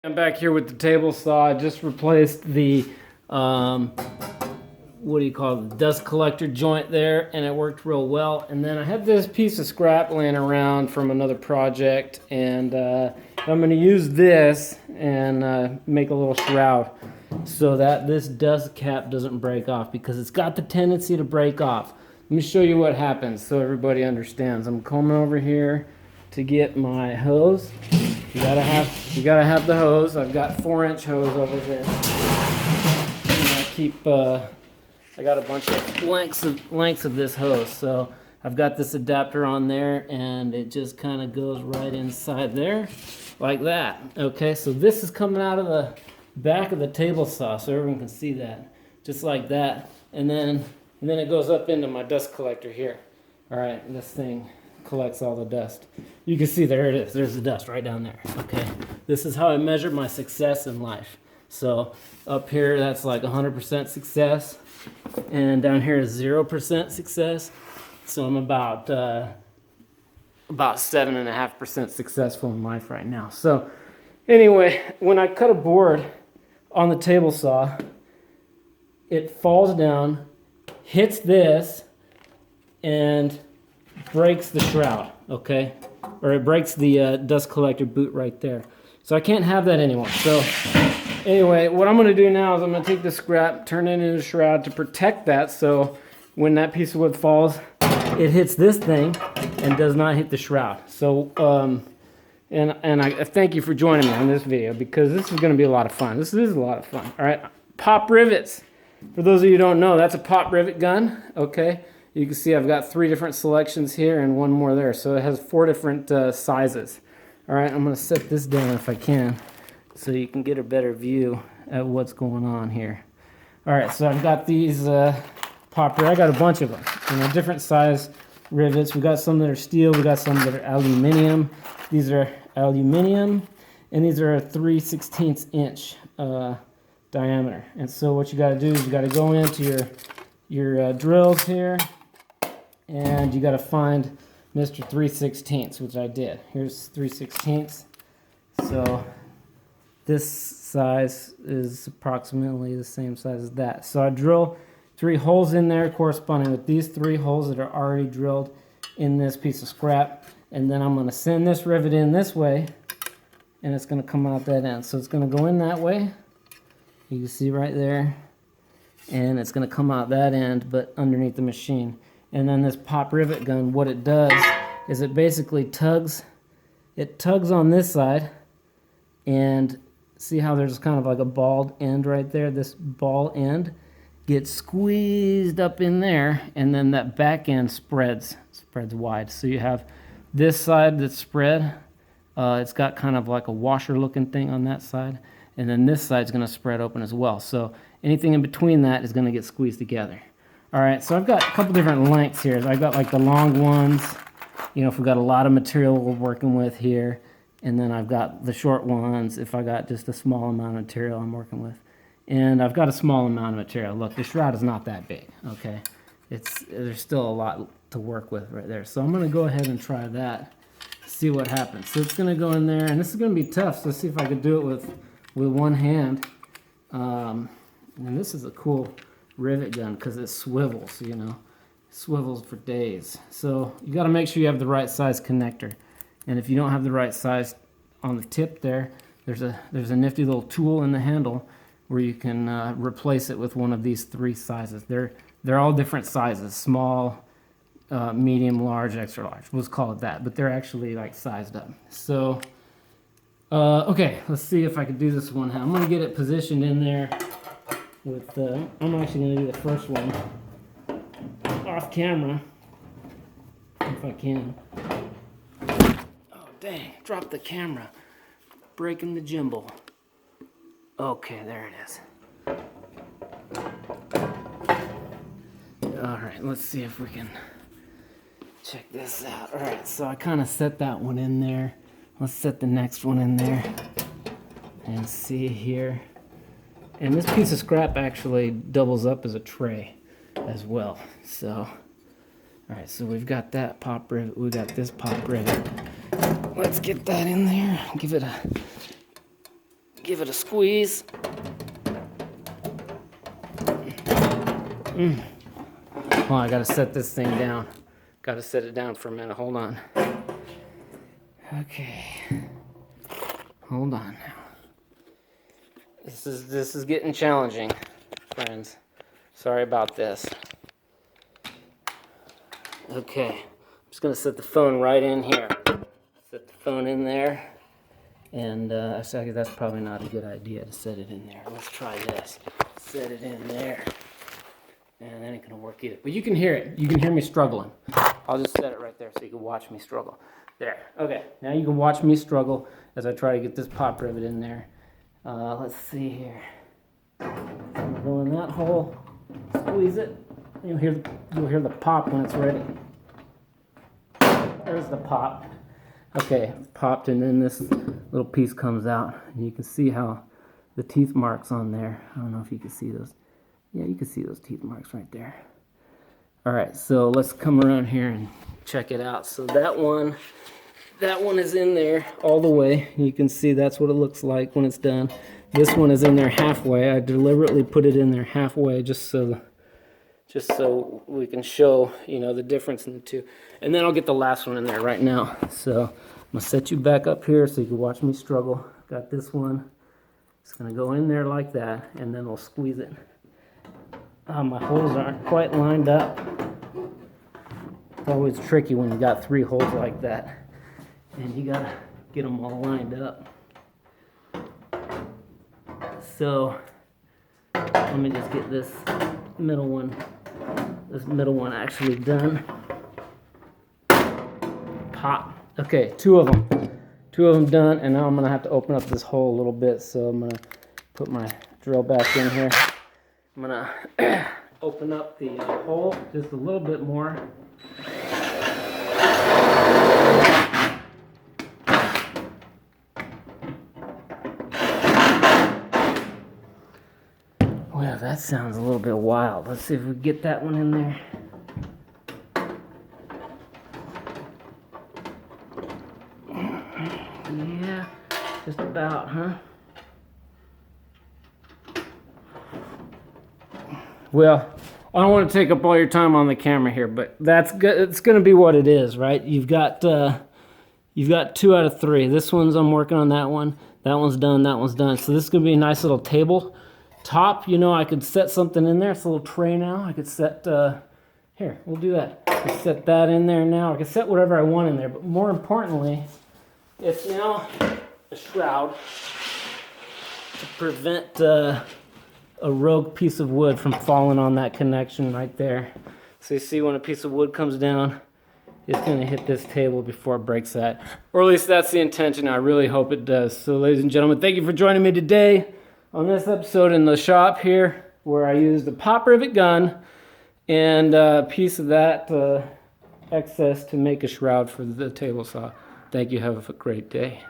I'm back here with the table saw. I just replaced the, what do you call it, the dust collector joint there, and it worked real well. And then I have this piece of scrap laying around from another project, and I'm going to use this and make a little shroud so that this dust cap doesn't break off, because it's got the tendency to break off. Let me show you what happens so everybody understands. I'm coming over here to get my hose. You gotta have the hose. I've got 4-inch hose over there. And I got a bunch of lengths of this hose. So I've got this adapter on there, and it just kind of goes right inside there, like that. Okay, so this is coming out of the back of the table saw, so everyone can see that, just like that. And then it goes up into my dust collector here. All right, this thing collects all the dust. You can see there it is. There's the dust right down there. Okay, this is how I measure my success in life. So up here, that's like 100% success, and down here is 0% success. So I'm about 7.5% successful in life right now. So anyway, when I cut a board on the table saw, it falls down, hits this, and breaks the shroud, okay? Or it breaks the dust collector boot right there. So I can't have that anymore. So anyway, what I'm gonna do now is I'm gonna take the scrap, turn it into a shroud to protect that, so when that piece of wood falls, it hits this thing and does not hit the shroud. So, and I thank you for joining me on this video, because this is gonna be a lot of fun. This is a lot of fun, all right? Pop rivets. For those of you who don't know, that's a pop rivet gun, okay? You can see I've got 3 different selections here and 1 more there. So it has 4 different sizes. All right, I'm gonna set this down if I can, so you can get a better view at what's going on here. All right, so I've got these pop rivets. I got a bunch of them, different size rivets. We got some that are steel, we got some that are aluminum. These are aluminum, and these are a 3/16 inch diameter. And so what you gotta do is you gotta go into your drills here, and you got to find Mr. 3/16, which I did. Here's 3/16. So this size is approximately the same size as that. So I drill 3 holes in there corresponding with these 3 holes that are already drilled in this piece of scrap. And then I'm going to send this rivet in this way, and it's going to come out that end. So it's going to go in that way. You can see right there. And it's going to come out that end, but underneath the machine. And then this pop rivet gun, what it does is it basically tugs on this side, and see how there's kind of like a bald end right there? This ball end gets squeezed up in there, and then that back end spreads wide. So you have this side that's spread. It's got kind of like a washer looking thing on that side, and then this side's going to spread open as well. So anything in between that is going to get squeezed together. All right, so I've got a couple different lengths here. I've got like the long ones, if we've got a lot of material we're working with here, and then I've got the short ones if I got just a small amount of material I'm working with. And I've got a small amount of material. Look, the shroud is not that big, okay? There's still a lot to work with right there. So I'm going to go ahead and try that, see what happens. So it's going to go in there, and this is going to be tough, so let's see if I can do it with one hand. And this is a cool rivet gun because it swivels, swivels for days. So you got to make sure you have the right size connector. And if you don't have the right size on the tip there, there's a nifty little tool in the handle where you can replace it with one of these 3 sizes. They're all different sizes: small, medium, large, extra large. Let's call it that. But they're actually like sized up. So okay, let's see if I can do this one. I'm going to get it positioned in there with, I'm actually going to do the first one off camera, if I can. Oh, dang, dropped the camera. Breaking the gimbal. Okay, there it is. All right, let's see if we can check this out. All right, so I kind of set that one in there. Let's set the next one in there and see here. And this piece of scrap actually doubles up as a tray as well. So, all right, so we've got that pop rivet. We got this pop rivet. Let's get that in there. Give it a give it a squeeze. Oh, I gotta set this thing down. Gotta set it down for a minute. Hold on. Okay. Hold on now. This is getting challenging, friends. Sorry about this. Okay. I'm just gonna set the phone right in here. Set the phone in there. And actually, that's probably not a good idea to set it in there. Let's try this. Set it in there. And that ain't gonna work either. But you can hear it. You can hear me struggling. I'll just set it right there so you can watch me struggle. There. Okay. Now you can watch me struggle as I try to get this pop rivet in there. Let's see here. I'm gonna go in that hole. Squeeze it. You'll hear the pop when it's ready. There's the pop. Okay, it's popped, and then this little piece comes out. And you can see how the teeth marks on there. I don't know if you can see those. Yeah, you can see those teeth marks right there. All right, so let's come around here and check it out. So that one is in there all the way. You can see that's what it looks like when it's done. This one is in there halfway. I deliberately put it in there halfway just so we can show, you know, the difference in the two. And then I'll get the last one in there right now. So I'm gonna set you back up here so you can watch me struggle. Got this one. It's gonna go in there like that, and then we'll squeeze it. My holes aren't quite lined up. It's always tricky when you got 3 holes like that. And you gotta get them all lined up. So let me just get this middle one actually done. Pop. Okay, 2 of them done, and now I'm gonna have to open up this hole a little bit. So I'm gonna put my drill back in here. I'm gonna open up the hole just a little bit more. Well, that sounds a little bit wild. Let's see if we get that one in there. Yeah, just about, huh? Well, I don't want to take up all your time on the camera here, but that's good. It's going to be what it is, right? You've got 2 out of 3. This one's, I'm working on that one. That one's done. That one's done. So this is going to be a nice little table top. You know, I could set something in there. It's a little tray now. I could set, here, we'll do that. I could set that in there now. I could set whatever I want in there. But more importantly, it's now a shroud to prevent a rogue piece of wood from falling on that connection right there. So you see when a piece of wood comes down, it's going to hit this table before it breaks that. Or at least that's the intention. I really hope it does. So ladies and gentlemen, thank you for joining me today on this episode in the shop here, where I used the pop rivet gun and a piece of that excess to make a shroud for the table saw. Thank you. Have a great day.